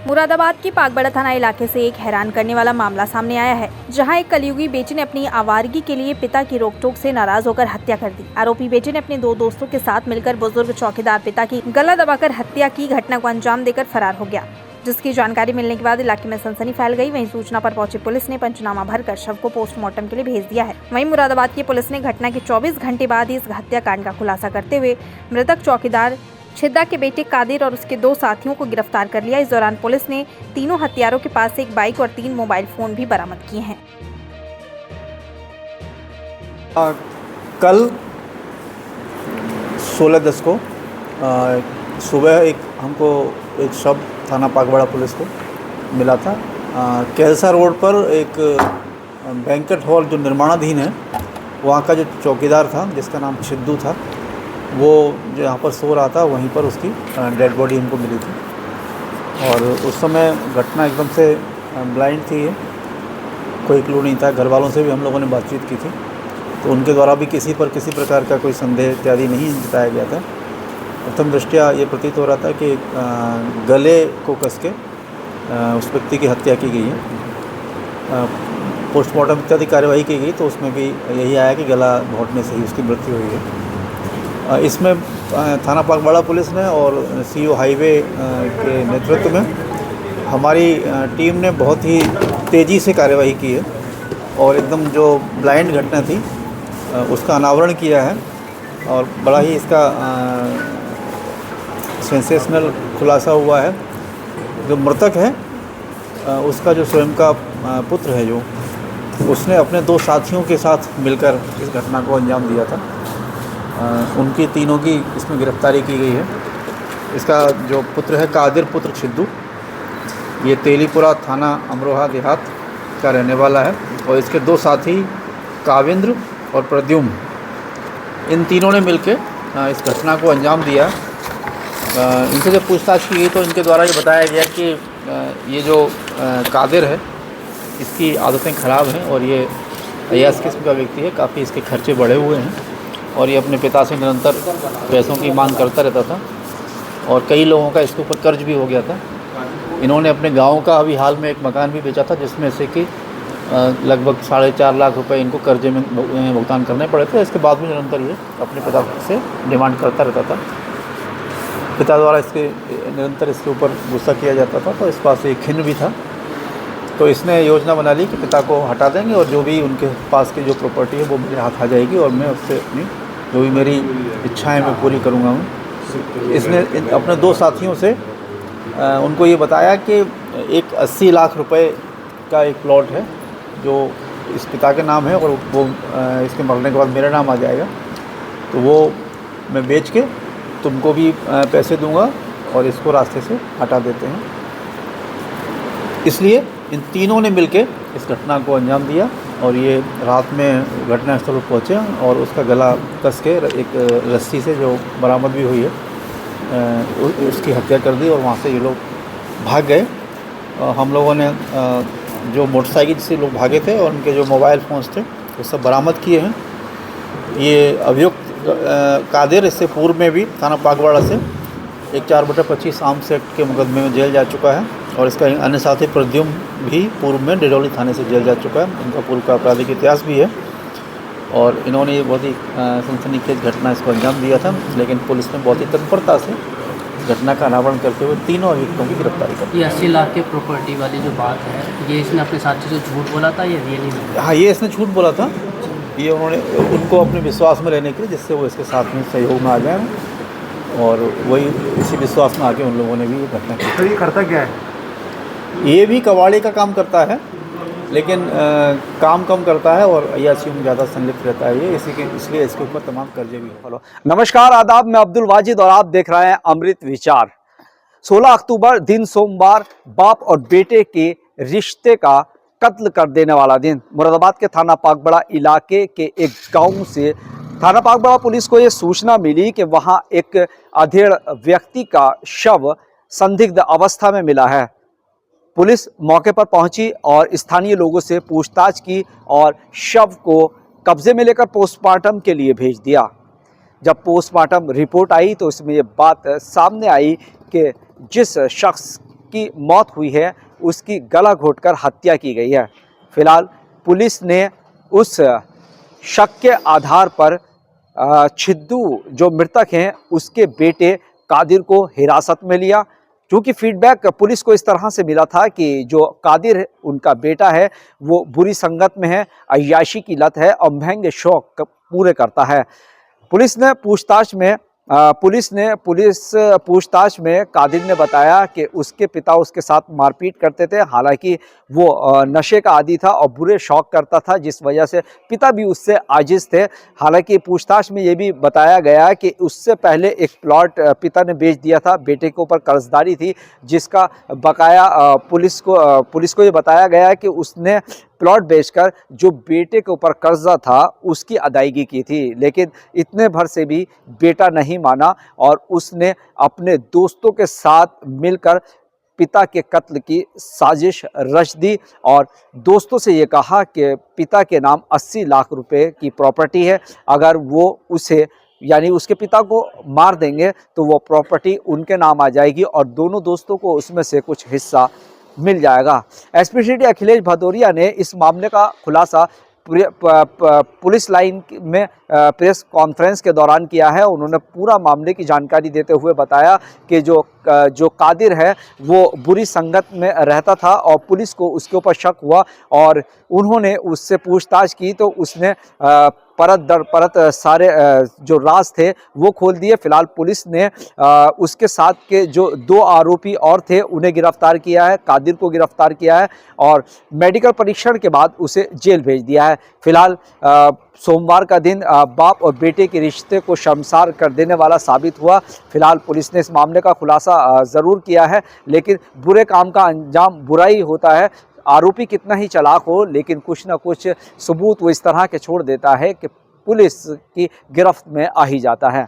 मुरादाबाद के पागबड़ा थाना इलाके से एक हैरान करने वाला मामला सामने आया है, जहां एक कलयुगी बेटे ने अपनी आवारगी के लिए पिता की रोकटोक से नाराज होकर हत्या कर दी। आरोपी बेटे ने अपने दो दोस्तों के साथ मिलकर बुजुर्ग चौकीदार पिता की गला दबाकर हत्या की घटना को अंजाम देकर फरार हो गया, जिसकी जानकारी मिलने के बाद इलाके में सनसनी फैल गई। वहीं सूचना पर पहुंची पुलिस ने पंचनामा भरकर शव को पोस्टमार्टम के लिए भेज दिया है। वहीं मुरादाबाद की पुलिस ने घटना के 24 घंटे बाद इस हत्याकांड का खुलासा करते हुए मृतक चौकीदार छिद्दा के बेटे कादिर और उसके दो साथियों को गिरफ्तार कर लिया। इस दौरान पुलिस ने तीनों हत्यारों के पास से एक बाइक और 3 मोबाइल फोन भी बरामद किए हैं। कल 16/10 को सुबह हमको एक शव थाना पागबड़ा पुलिस को मिला था। कैलसा रोड पर एक बैंकेट हॉल जो निर्माणाधीन है, वहाँ का जो चौकीदार था जिसका नाम छिद्दू था, वो जो यहाँ पर सो रहा था, वहीं पर उसकी डेड बॉडी हमको मिली थी। और उस समय घटना एकदम से ब्लाइंड थी, कोई क्लू नहीं था। घर वालों से भी हम लोगों ने बातचीत की थी, तो उनके द्वारा भी किसी प्रकार का कोई संदेह इत्यादि नहीं जताया गया था। प्रथम दृष्टया ये प्रतीत हो रहा था कि गले को कस के उस व्यक्ति की हत्या की गई है। पोस्टमार्टम इत्यादि कार्यवाही की गई तो उसमें भी यही आया कि गला घोंटने से ही उसकी मृत्यु हुई है। इसमें थाना पागबड़ा पुलिस ने और सीओ हाईवे के नेतृत्व में हमारी टीम ने बहुत ही तेज़ी से कार्यवाही की है और एकदम जो ब्लाइंड घटना थी उसका अनावरण किया है। और बड़ा ही इसका सेंसेशनल खुलासा हुआ है। जो मृतक है उसका जो स्वयं का पुत्र है, जो उसने अपने दो साथियों के साथ मिलकर इस घटना को अंजाम दिया था। उनकी तीनों की इसमें गिरफ्तारी की गई है। इसका जो पुत्र है कादिर पुत्र छिद्दू, ये तेलीपुरा थाना अमरोहा देहात का रहने वाला है। और इसके दो साथी काविंद्र और प्रद्युम्न, इन तीनों ने मिलकर इस घटना को अंजाम दिया। इनसे जब पूछताछ की गई तो इनके द्वारा ये बताया गया कि ये जो कादिर है, इसकी आदतें ख़राब हैं और ये अय्यास किस्म का व्यक्ति है। काफ़ी इसके खर्चे बढ़े हुए हैं और ये अपने पिता से निरंतर पैसों की मांग करता रहता था और कई लोगों का इसके ऊपर कर्ज भी हो गया था। इन्होंने अपने गांव का अभी हाल में एक मकान भी बेचा था, जिसमें से कि लगभग 4.5 लाख रुपए इनको कर्जे में भुगतान करने पड़े थे। इसके बाद भी निरंतर ये अपने पिता से डिमांड करता रहता था। पिता द्वारा इसके निरंतर इसके ऊपर गुस्सा किया जाता था, तो इस बात से खिन्न भी था। तो इसने योजना बना ली कि पिता को हटा देंगे और जो भी उनके पास की जो प्रॉपर्टी है वो मेरे हाथ आ जाएगी और मैं उससे अपनी जो भी मेरी इच्छाएं मैं पूरी करूँगा हूँ। इसने अपने दो साथियों से उनको ये बताया कि एक 80 लाख रुपए का एक प्लॉट है जो इस पिता के नाम है और वो इसके मरने के बाद मेरा नाम आ जाएगा, तो वो मैं बेच के तुमको भी पैसे दूंगा और इसको रास्ते से हटा देते हैं। इसलिए इन तीनों ने मिलकर इस घटना को अंजाम दिया और ये रात में घटनास्थल पर पहुँचे और उसका गला कस के एक रस्सी से जो बरामद भी हुई है उसकी हत्या कर दी और वहाँ से ये लोग भाग गए। हम लोगों ने जो मोटरसाइकिल से लोग भागे थे और उनके जो मोबाइल फ़ोन्स थे वो सब बरामद किए हैं। ये अभियुक्त कादिर इससे पूर्व में भी थाना पागवाड़ा से एक 4/25 आर्म्स एक्ट के मुकदमे में जेल जा चुका है और इसका अन्य साथी प्रद्युम्न भी पूर्व में डिडौली थाने से जेल जा चुका है। इनका पूर्व का आपराधिक इतिहास भी है और इन्होंने ये बहुत ही सनसनीखेज घटना इसको अंजाम दिया था, लेकिन पुलिस ने बहुत ही तत्परता से घटना का अनावरण करते हुए तीनों अभियुक्तों की गिरफ्तारी कर दी। ये 80 लाख के प्रॉपर्टी वाली जो बात है, ये इसने अपने साथी से झूठ बोला था या रियली में? हाँ, ये इसने झूठ बोला था। ये उन्होंने उनको अपने विश्वास में रहने के लिए, जिससे वो इसके साथ में सहयोग में आ जाए और वही इसी विश्वास में आके उन लोगों ने भी ये घटना की। तो ये करता क्या है? ये भी कबाड़ी का काम करता है, लेकिन काम कम करता है और अय्याशी में ज़्यादा संलिप्त रहता है ये, इसलिए इसके ऊपर तमाम कर्जे भी हैं। नमस्कार, आदाब, मैं अब्दुल वाजिद और आप देख रहे हैं अमृत विचार। 16 अक्टूबर दिन सोमवार, बाप और बेटे के रिश्ते का कत्ल कर देने वाला दिन। मुरादाबाद के थाना पागबड़ा इलाके के एक गांव से थाना पागबड़ा पुलिस को ये सूचना मिली कि वहां एक अधेड़ व्यक्ति का शव संदिग्ध अवस्था में मिला है। पुलिस मौके पर पहुंची और स्थानीय लोगों से पूछताछ की और शव को कब्जे में लेकर पोस्टमार्टम के लिए भेज दिया। जब पोस्टमार्टम रिपोर्ट आई तो इसमें ये बात सामने आई कि जिस शख्स की मौत हुई है उसकी गला घोंटकर हत्या की गई है। फिलहाल पुलिस ने उस शक के आधार पर छिद्दू जो मृतक हैं उसके बेटे कादिर को हिरासत में लिया। क्योंकि फीडबैक पुलिस को इस तरह से मिला था कि जो कादिर उनका बेटा है वो बुरी संगत में है, अय्याशी की लत है और महंगे शौक पूरे करता है। पुलिस पूछताछ में कादिर ने बताया कि उसके पिता उसके साथ मारपीट करते थे। हालांकि वो नशे का आदी था और बुरे शौक करता था, जिस वजह से पिता भी उससे आजिज थे। हालांकि पूछताछ में ये भी बताया गया कि उससे पहले एक प्लॉट पिता ने बेच दिया था, बेटे के ऊपर कर्जदारी थी जिसका बकाया पुलिस को ये बताया गया कि उसने प्लॉट बेचकर जो बेटे के ऊपर कर्जा था उसकी अदायगी की थी। लेकिन इतने भर से भी बेटा नहीं माना और उसने अपने दोस्तों के साथ मिलकर पिता के कत्ल की साजिश रच दी और दोस्तों से ये कहा कि पिता के नाम 80 लाख रुपए की प्रॉपर्टी है, अगर वो उसे यानी उसके पिता को मार देंगे तो वो प्रॉपर्टी उनके नाम आ जाएगी और दोनों दोस्तों को उसमें से कुछ हिस्सा मिल जाएगा। एसपी सिटी अखिलेश भदौरिया ने इस मामले का खुलासा पुलिस लाइन में प्रेस कॉन्फ्रेंस के दौरान किया है। उन्होंने पूरा मामले की जानकारी देते हुए बताया कि जो कादिर है वो बुरी संगत में रहता था और पुलिस को उसके ऊपर शक हुआ और उन्होंने उससे पूछताछ की तो उसने परत दर परत सारे जो राज थे वो खोल दिए। फिलहाल पुलिस ने उसके साथ के जो 2 आरोपी और थे उन्हें गिरफ्तार किया है, कादिर को गिरफ्तार किया है और मेडिकल परीक्षण के बाद उसे जेल भेज दिया है। फिलहाल सोमवार का दिन बाप और बेटे के रिश्ते को शर्मसार कर देने वाला साबित हुआ। फिलहाल पुलिस ने इस मामले का खुलासा ज़रूर किया है, लेकिन बुरे काम का अंजाम बुरा ही होता है। आरोपी कितना ही चालाक हो लेकिन कुछ ना कुछ सबूत वो इस तरह के छोड़ देता है कि पुलिस की गिरफ्त में आ ही जाता है।